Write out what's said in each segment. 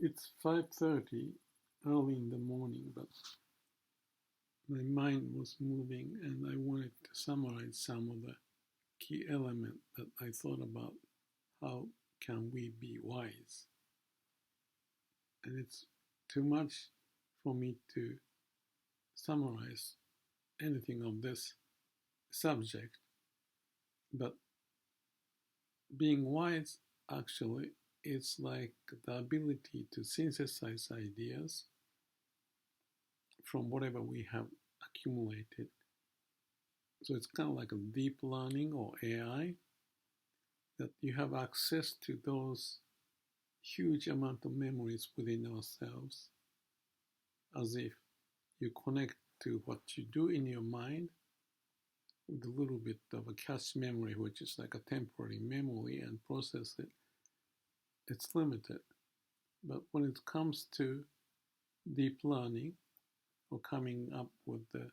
It's 5:30 early in the morning, but my mind was moving and I wanted to summarize some of the key elements that I thought about how can we be wise. And it's too much for me to summarize anything of this subject, but being wise actually is like the ability to synthesize ideas from whatever we have accumulated. So it's kind of like a deep learning or AI, that you have access to those huge amount of memories within ourselves, as if you connect to what you do in your mind with a little bit of a cache memory, which is like a temporary memory, and process it. It's limited. But when it comes to deep learning or coming up with the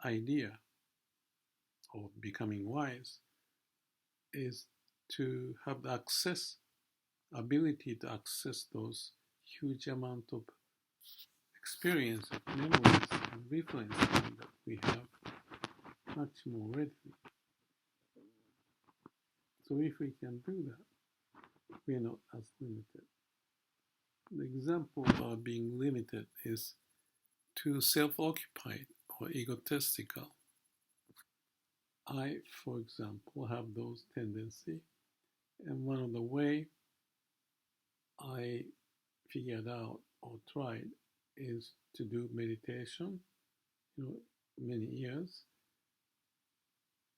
idea or becoming wise, is to have the ability to access those huge amount of experience of memories and reference that we have much more readily. So if we can do that, we are not as limited. The example of being limited is too self-occupied or egotistical. I, for example, have those tendencies, and one of the way I figured out or tried is to do meditation, many years,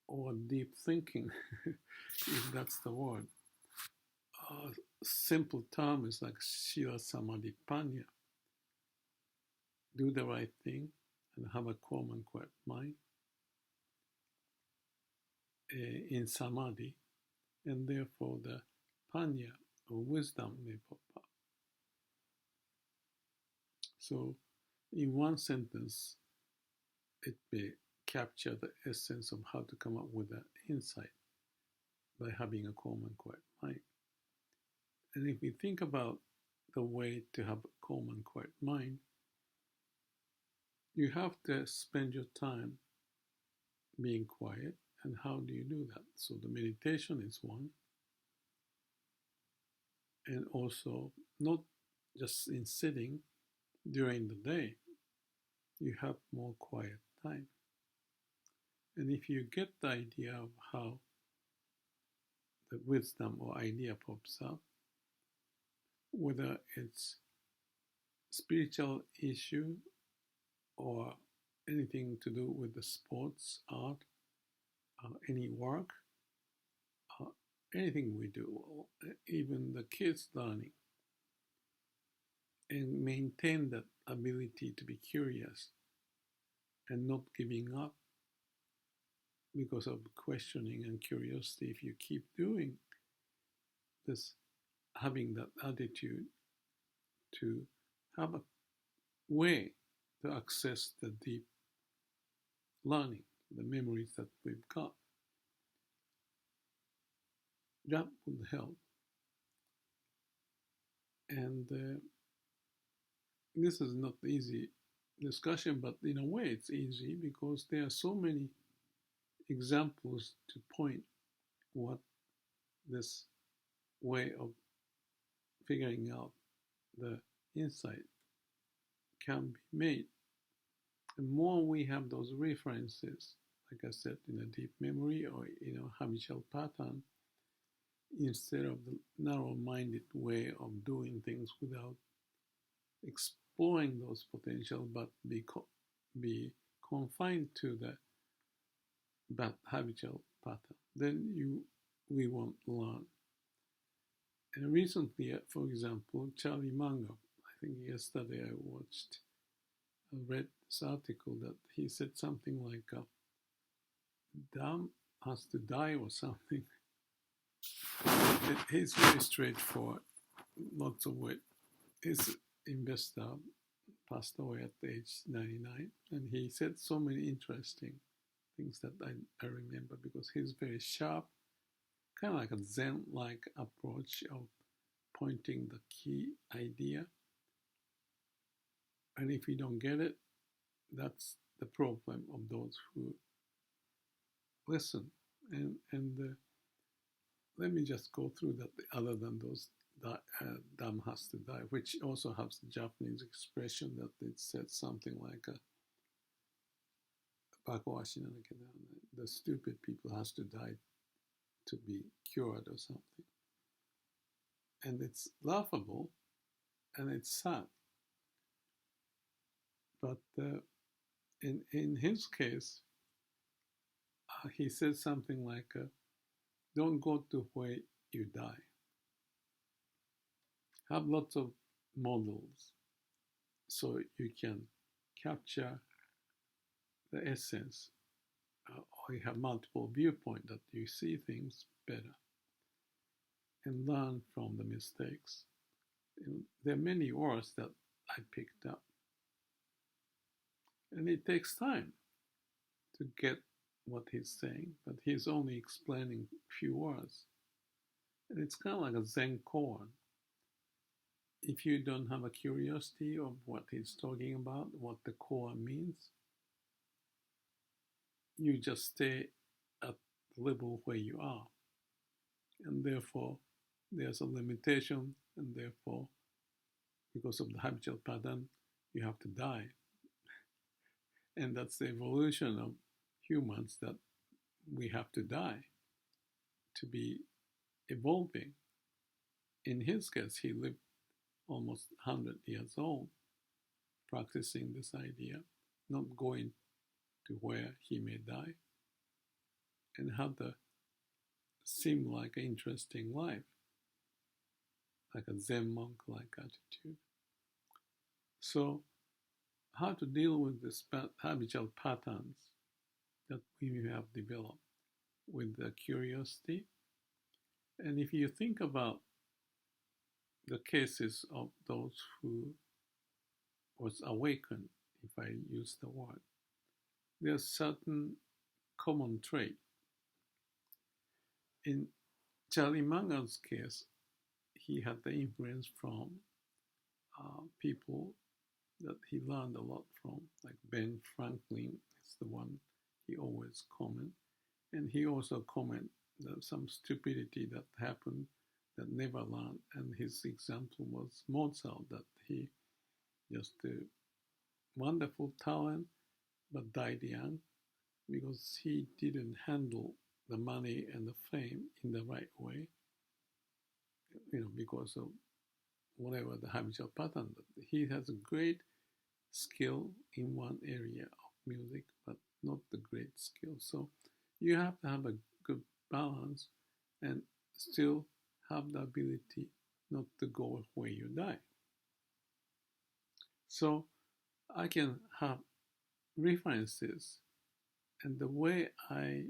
or deep thinking, if that's the word. Simple term is like Shila Samadhi Panya. Do the right thing and have a calm and quiet mind in Samadhi, and therefore the Panya or wisdom may pop up. So in one sentence, it may capture the essence of how to come up with an insight by having a calm and quiet mind. And if we think about the way to have a calm and quiet mind, you have to spend your time being quiet. And how do you do that? So the meditation is one. And also, not just in sitting during the day, you have more quiet time. And if you get the idea of how the wisdom or idea pops up, whether it's spiritual issue or anything to do with the sports, art, any work, anything we do, even the kids learning, and maintain that ability to be curious and not giving up because of questioning and curiosity. If you keep doing this, having that attitude to have a way to access the deep learning, the memories that we've got, that would help. And this is not easy discussion, but in a way it's easy because there are so many examples to point what this way of figuring out the insight can be made. The more we have those references, like I said, in a deep memory or habitual pattern, instead of the narrow-minded way of doing things without exploring those potential, but be confined to the bad habitual pattern, then we won't learn. And recently, for example, Charlie Munger, I think yesterday I read this article that he said something like, dam has to die or something. He's very straightforward, lots of wit. His investor passed away at age 99, and he said so many interesting things that I remember because he's very sharp, kind of like a Zen-like approach of pointing the key idea And if you don't get it, that's the problem of those who listen. And let me just go through that. Other than those, dumb has to die, which also has the Japanese expression that it said something like the stupid people has to die to be cured or something. And it's laughable and it's sad. But in his case, he said something like, don't go to where you die. Have lots of models so you can capture the essence, or you have multiple viewpoints that you see things better and learn from the mistakes. And there are many words that I picked up. And it takes time to get what he's saying, but he's only explaining few words. And it's kind of like a Zen koan. If you don't have a curiosity of what he's talking about, what the koan means, you just stay at the level where you are. And therefore, there's a limitation, and therefore, because of the habitual pattern, you have to die. And that's the evolution of humans, that we have to die to be evolving. In his case, he lived almost 100 years old, practicing this idea, not going to where he may die, and had a seem like an interesting life, like a Zen monk-like attitude. So, how to deal with the habitual patterns that we have developed with the curiosity? And if you think about the cases of those who was awakened, if I use the word, there's certain common trait. In Charlie Munger's case, he had the influence from people that he learned a lot from, like Ben Franklin is the one he always comment. And he also comment that some stupidity that happened that never learned. And his example was Mozart, that he just a wonderful talent but died young because he didn't handle the money and the fame in the right way, because of whatever the habitual pattern. But he has a great skill in one area of music, but not the great skill. So you have to have a good balance and still have the ability not to go where you die. So I can have references, and the way I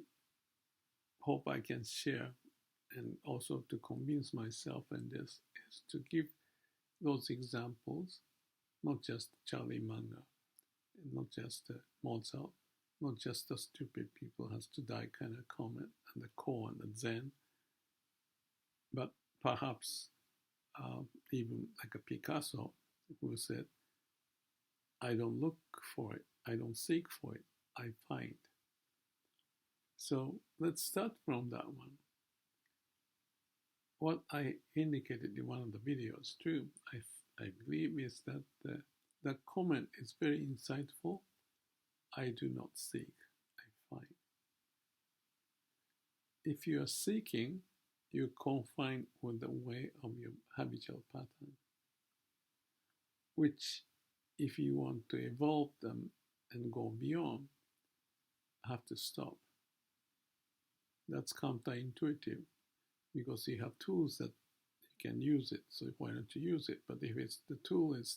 hope I can share and also to convince myself in this is to give those examples, not just Charlie Munger, not just Mozart, not just the stupid people has to die kind of comment and the koan and the Zen, but perhaps even like a Picasso who said, I don't look for it, I don't seek for it, I find. So let's start from that one. What I indicated in one of the videos too, I believe, is that the comment is very insightful. I do not seek, I find. If you are seeking, you're confined with the way of your habitual pattern, which if you want to evolve them and go beyond, have to stop. That's counterintuitive because you have tools that you can use it, so why don't you use it? But if it's the tool is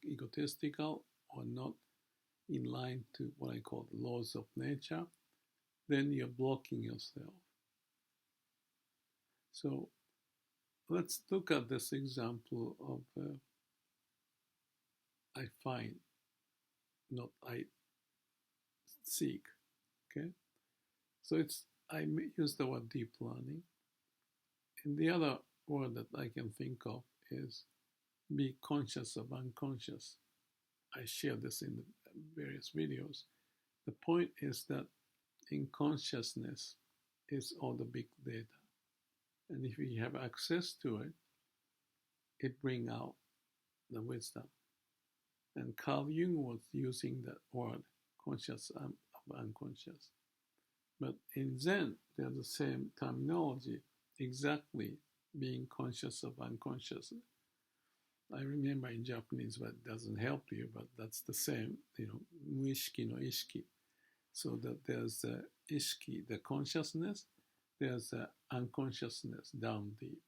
egotistical or not in line to what I call the laws of nature, then you're blocking yourself. So let's look at this example of I find, not I seek. Okay, so I use the word deep learning, and the other word that I can think of is be conscious of unconscious. I share this in the various videos. The point is that in consciousness is all the big data. And if we have access to it, it brings out the wisdom. And Carl Jung was using that word, conscious of unconscious. But in Zen, there's the same terminology, exactly being conscious of unconscious. I remember in Japanese, but it doesn't help you, but that's the same, muishiki no ishiki. So that there's the ishiki, the consciousness, there's the unconsciousness down deep.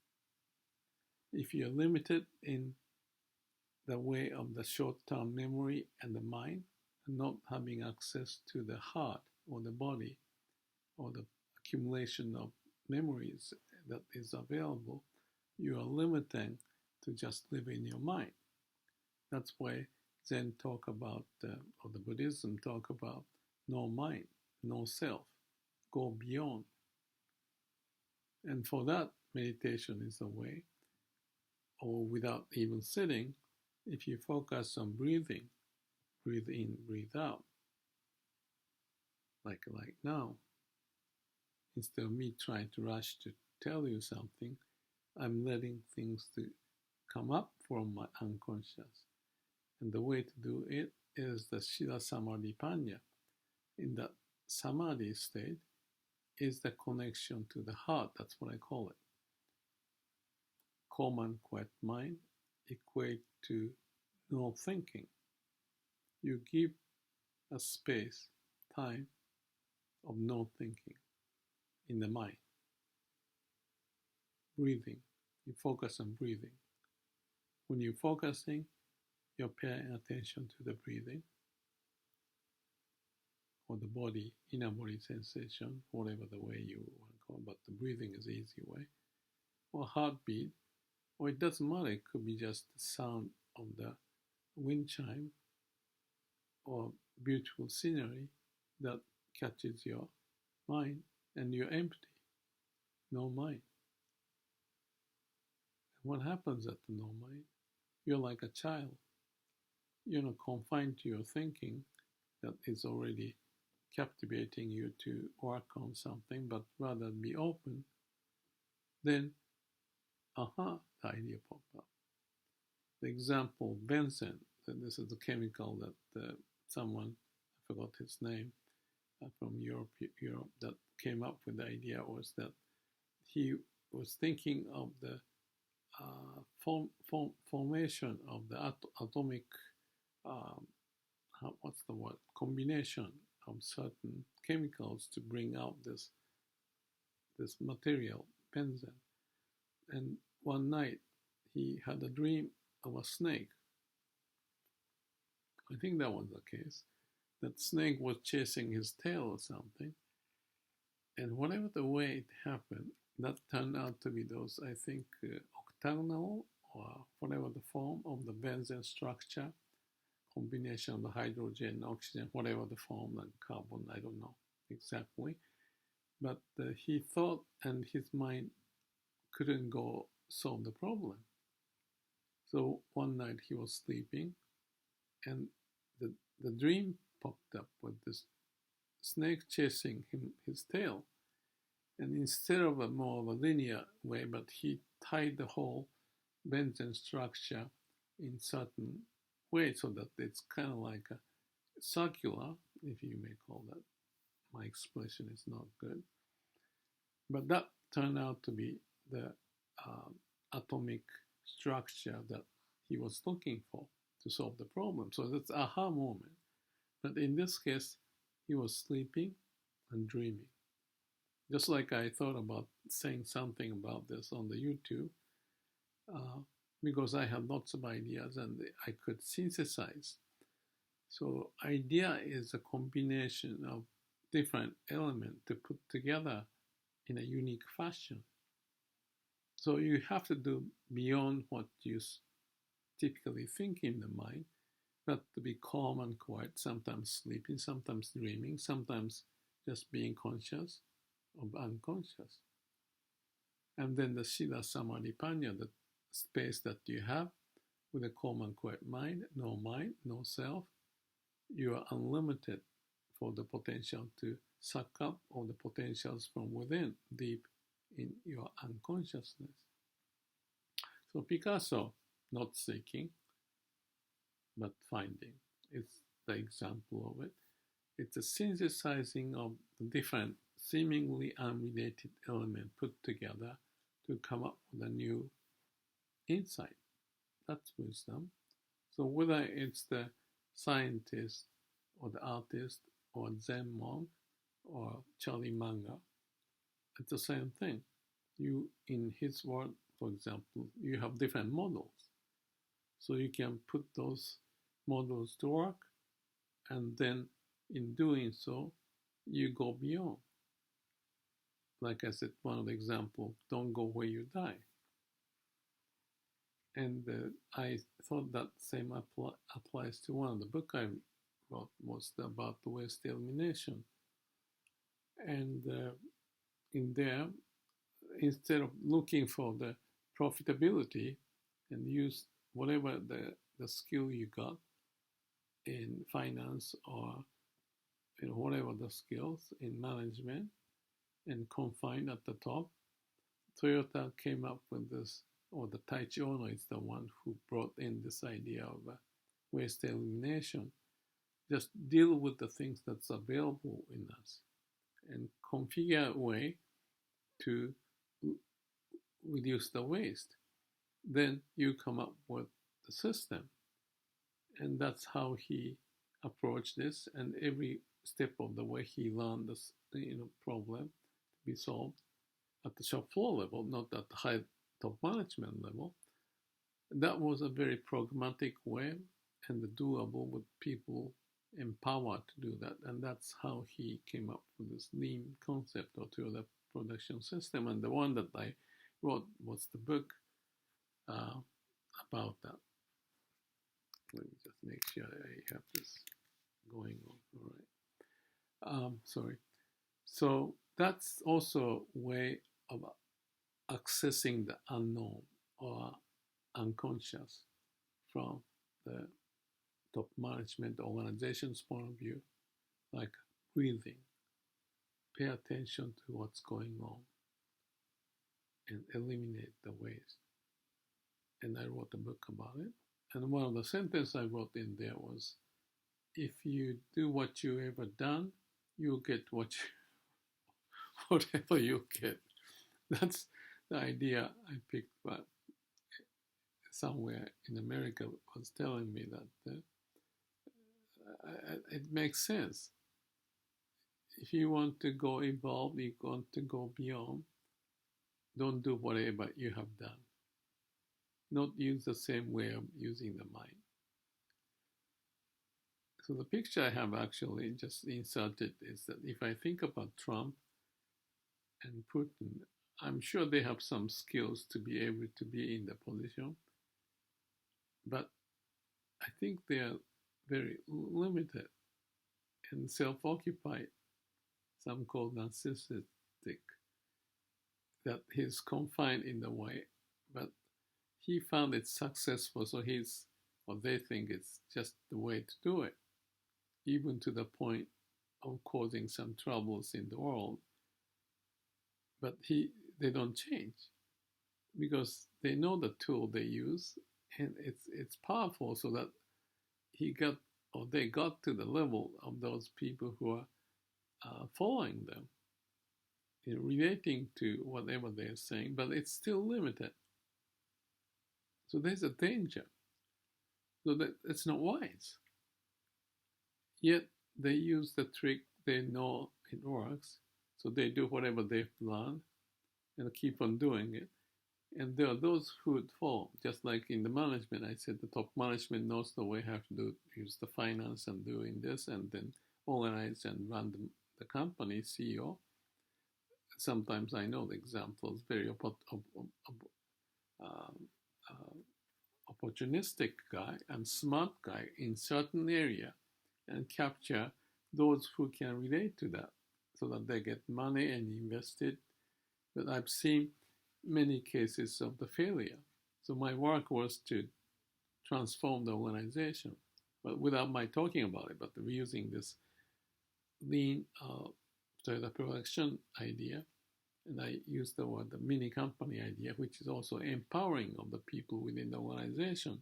If you're limited in the way of the short-term memory and the mind, and not having access to the heart or the body or the accumulation of memories that is available, you are limiting to just live in your mind. That's why Zen talk about, or the Buddhism talk about no mind, no self, go beyond. And for that, meditation is a way, or without even sitting, if you focus on breathing, breathe in, breathe out, like now. Instead of me trying to rush to tell you something, I'm letting things to come up from my unconscious. And the way to do it is the Shila Samadhi Panya. In that Samadhi state is the connection to the heart. That's what I call it. Calm and quiet mind equate to no thinking. You give a space, time of no thinking in the mind. Breathing. You focus on breathing. When you're focusing, you're paying attention to the breathing or the body, inner body sensation, whatever the way you want to call it, but the breathing is the easy way. Or heartbeat, or it doesn't matter, it could be just the sound of the wind chime or beautiful scenery that catches your mind, and you're empty, no mind. And what happens at the no mind? You're like a child. You're not confined to your thinking that is already captivating you to work on something, but rather be open. Then, the idea popped up. The example, benzene, this is the chemical that someone, I forgot his name, from Europe, that came up with the idea was that he was thinking of the formation of the atomic, what's the word, combination of certain chemicals to bring out this material, benzene. And one night he had a dream of a snake. I think that was the case. That snake was chasing his tail or something. And whatever the way it happened, that turned out to be those, I think, octagonal or whatever the form of the benzene structure, combination of the hydrogen, oxygen, whatever the form, and carbon, I don't know exactly. But he thought, and his mind couldn't go solve the problem. So one night he was sleeping, and the dream popped up with this snake chasing his tail. And instead of a more of a linear way, but he tied the whole benzene structure in certain way so that it's kind of like a circular, if you may call that. My expression is not good. But that turned out to be the atomic structure that he was looking for to solve the problem. So that's an aha moment. But in this case, he was sleeping and dreaming. Just like I thought about saying something about this on the YouTube, because I had lots of ideas and I could synthesize. So idea is a combination of different elements to put together in a unique fashion. So you have to do beyond what you typically think in the mind, but to be calm and quiet, sometimes sleeping, sometimes dreaming, sometimes just being conscious of unconscious. And then the Shila Samadhi Panya, the space that you have with a calm and quiet mind, no self, you are unlimited for the potential to suck up all the potentials from within, deep in your unconsciousness. So Picasso, not seeking, but finding, is the example of it. It's a synthesizing of the different, seemingly unrelated elements put together to come up with a new insight. That's wisdom. So whether it's the scientist or the artist or Zen monk or Charlie Manga, it's the same thing. You, in his world, for example, you have different models. So you can put those models to work, and then in doing so, you go beyond. Like I said, one of the examples, don't go where you die. And I thought that same applies to one of the book I wrote, was about the waste elimination. And in there, instead of looking for the profitability and use whatever the skill you got in finance or in whatever the skills in management and confined at the top, Toyota came up with this, or the Taichi Ono is the one who brought in this idea of waste elimination. Just deal with the things that's available in us and configure a way to reduce the waste. Then you come up with the system. And that's how he approached this. And every step of the way he learned this problem to be solved at the shop floor level, not at the high top management level. That was a very pragmatic way and doable with people empowered to do that. And that's how he came up with this lean concept or to the production system. And the one that I wrote was the book about that. Let me just make sure I have this going on. All right. Sorry. So that's also a way of accessing the unknown or unconscious from the top management organization's point of view, like breathing. Pay attention to what's going on and eliminate the waste. And I wrote a book about it. And one of the sentences I wrote in there was, if you do what you ever done, you'll get whatever you get. That's the idea I picked up somewhere in America was telling me that it makes sense. If you want to go evolve, you want to go beyond, don't do whatever you have done. Not use the same way of using the mind. So the picture I have actually just inserted is that if I think about Trump and Putin, I'm sure they have some skills to be able to be in the position, but I think they are very limited and self-occupied, some call narcissistic, that he's confined in the way, but he found it successful, so they think it's just the way to do it, even to the point of causing some troubles in the world. But they don't change because they know the tool they use, and it's powerful, so that they got to the level of those people who are following them, relating to whatever they're saying, but it's still limited. So there's a danger. So that it's not wise. Yet they use the trick, they know it works, so they do whatever they've learned and keep on doing it. And there are those who would fall, just like in the management. I said the top management knows the way how to use the finance and doing this, and then organize and run the company, CEO. Sometimes I know the examples, very opportunistic guy and smart guy in certain area, and capture those who can relate to that so that they get money and invest it. But I've seen many cases of the failure. So my work was to transform the organization, but without my talking about it. But we're using this lean data production idea, and I use the word the mini company idea, which is also empowering of the people within the organization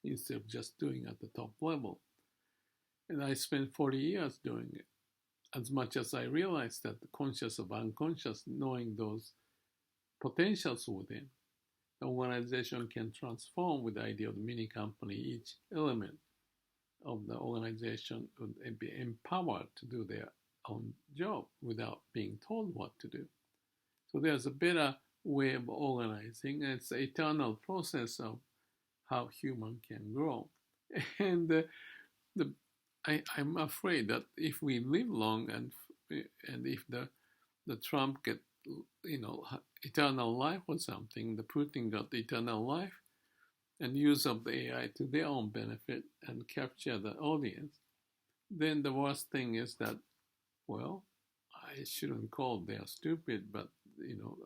instead of just doing at the top level. And I spent 40 years doing it. As much as I realized that the conscious of unconscious, knowing those potentials within, the organization can transform with the idea of the mini company. Each element of the organization would be empowered to do their own job without being told what to do. So there's a better way of organizing, and it's the eternal process of how human can grow. And I'm afraid that if we live long and if the Trump get eternal life or something, the Putin got eternal life and use of the AI to their own benefit and capture the audience, then the worst thing is that, well, I shouldn't call them stupid, but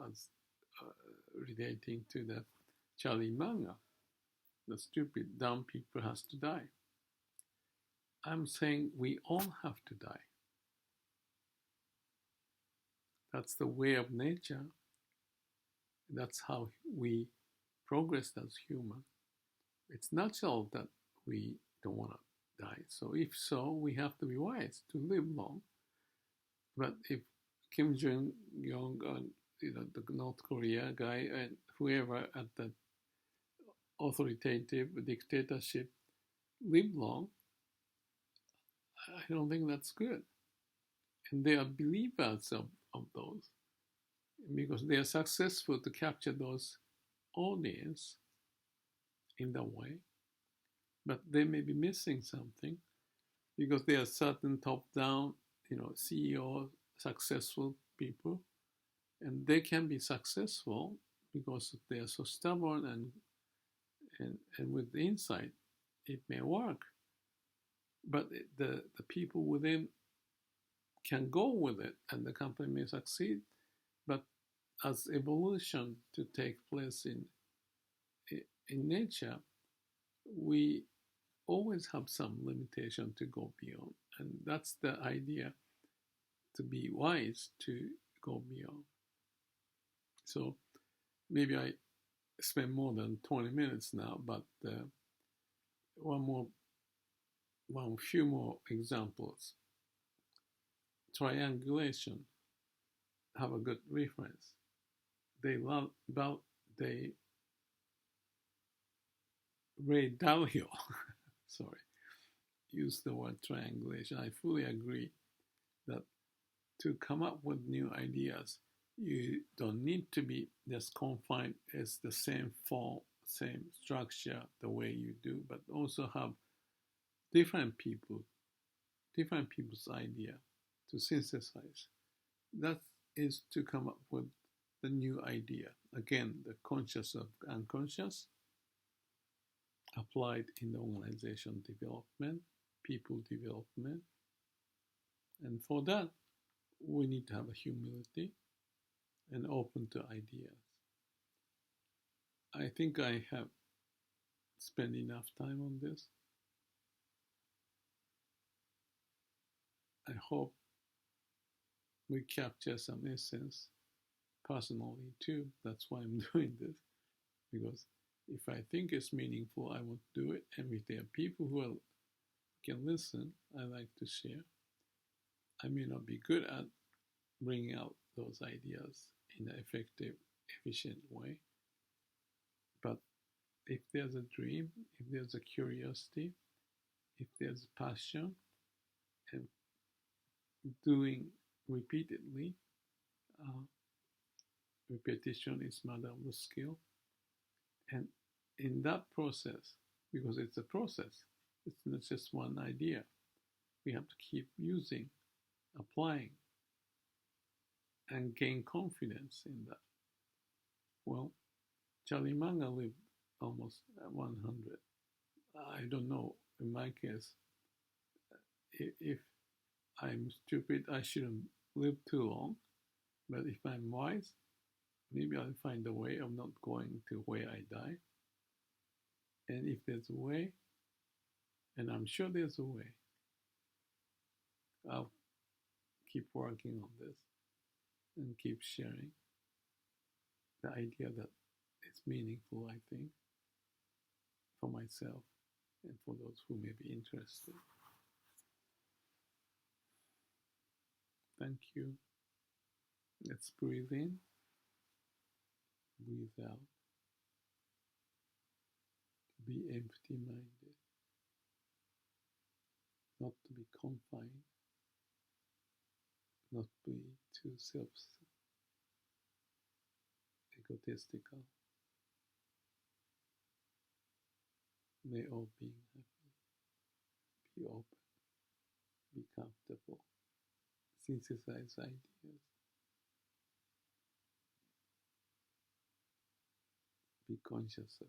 as relating to the Charlie manga, the stupid dumb people has to die. I'm saying we all have to die. That's the way of nature. That's how we progress as human. It's natural that we don't want to die. So if so, we have to be wise to live long. But if Kim Jong-un, the North Korea guy, and whoever at the authoritative dictatorship live long, I don't think that's good. And they are believers of those because they are successful to capture those audience in that way. But they may be missing something because there are certain top-down, CEO successful people, and they can be successful because they are so stubborn and with the insight, it may work. But the people within can go with it, and the company may succeed. But as evolution to take place in nature, we always have some limitation to go beyond, and that's the idea, to be wise to go beyond. So maybe I spend more than 20 minutes now, but few more examples. Triangulation, have a good reference. Ray Dalio, sorry, used the word triangulation. I fully agree that to come up with new ideas, you don't need to be just confined as the same form, same structure, the way you do, but also have different people's idea to synthesize. That is to come up with the new idea. Again, the conscious of unconscious applied in the organization development, people development. And for that, we need to have a humility and open to ideas. I think I have spent enough time on this. I hope we capture some essence personally too. That's why I'm doing this, because if I think it's meaningful, I want to do it. And if there are people who can listen, I like to share. I may not be good at bringing out those ideas in an effective, efficient way, but if there's a dream, if there's a curiosity, if there's a passion, and doing repeatedly, repetition is mother of the skill. And in that process, because it's a process, it's not just one idea. We have to keep using, applying, and gain confidence in that. Well, Charlie Manga lived almost 100. I don't know, in my case, if I'm stupid, I shouldn't live too long. But if I'm wise, maybe I'll find a way of not going to where I die. And if there's a way, and I'm sure there's a way, I'll keep working on this and keep sharing the idea that it's meaningful, I think, for myself and for those who may be interested. Thank you. Let's breathe in, breathe out, be empty minded, not to be confined, not be too self egotistical. May all being happy, be open, be comfortable, synthesize ideas, be conscious of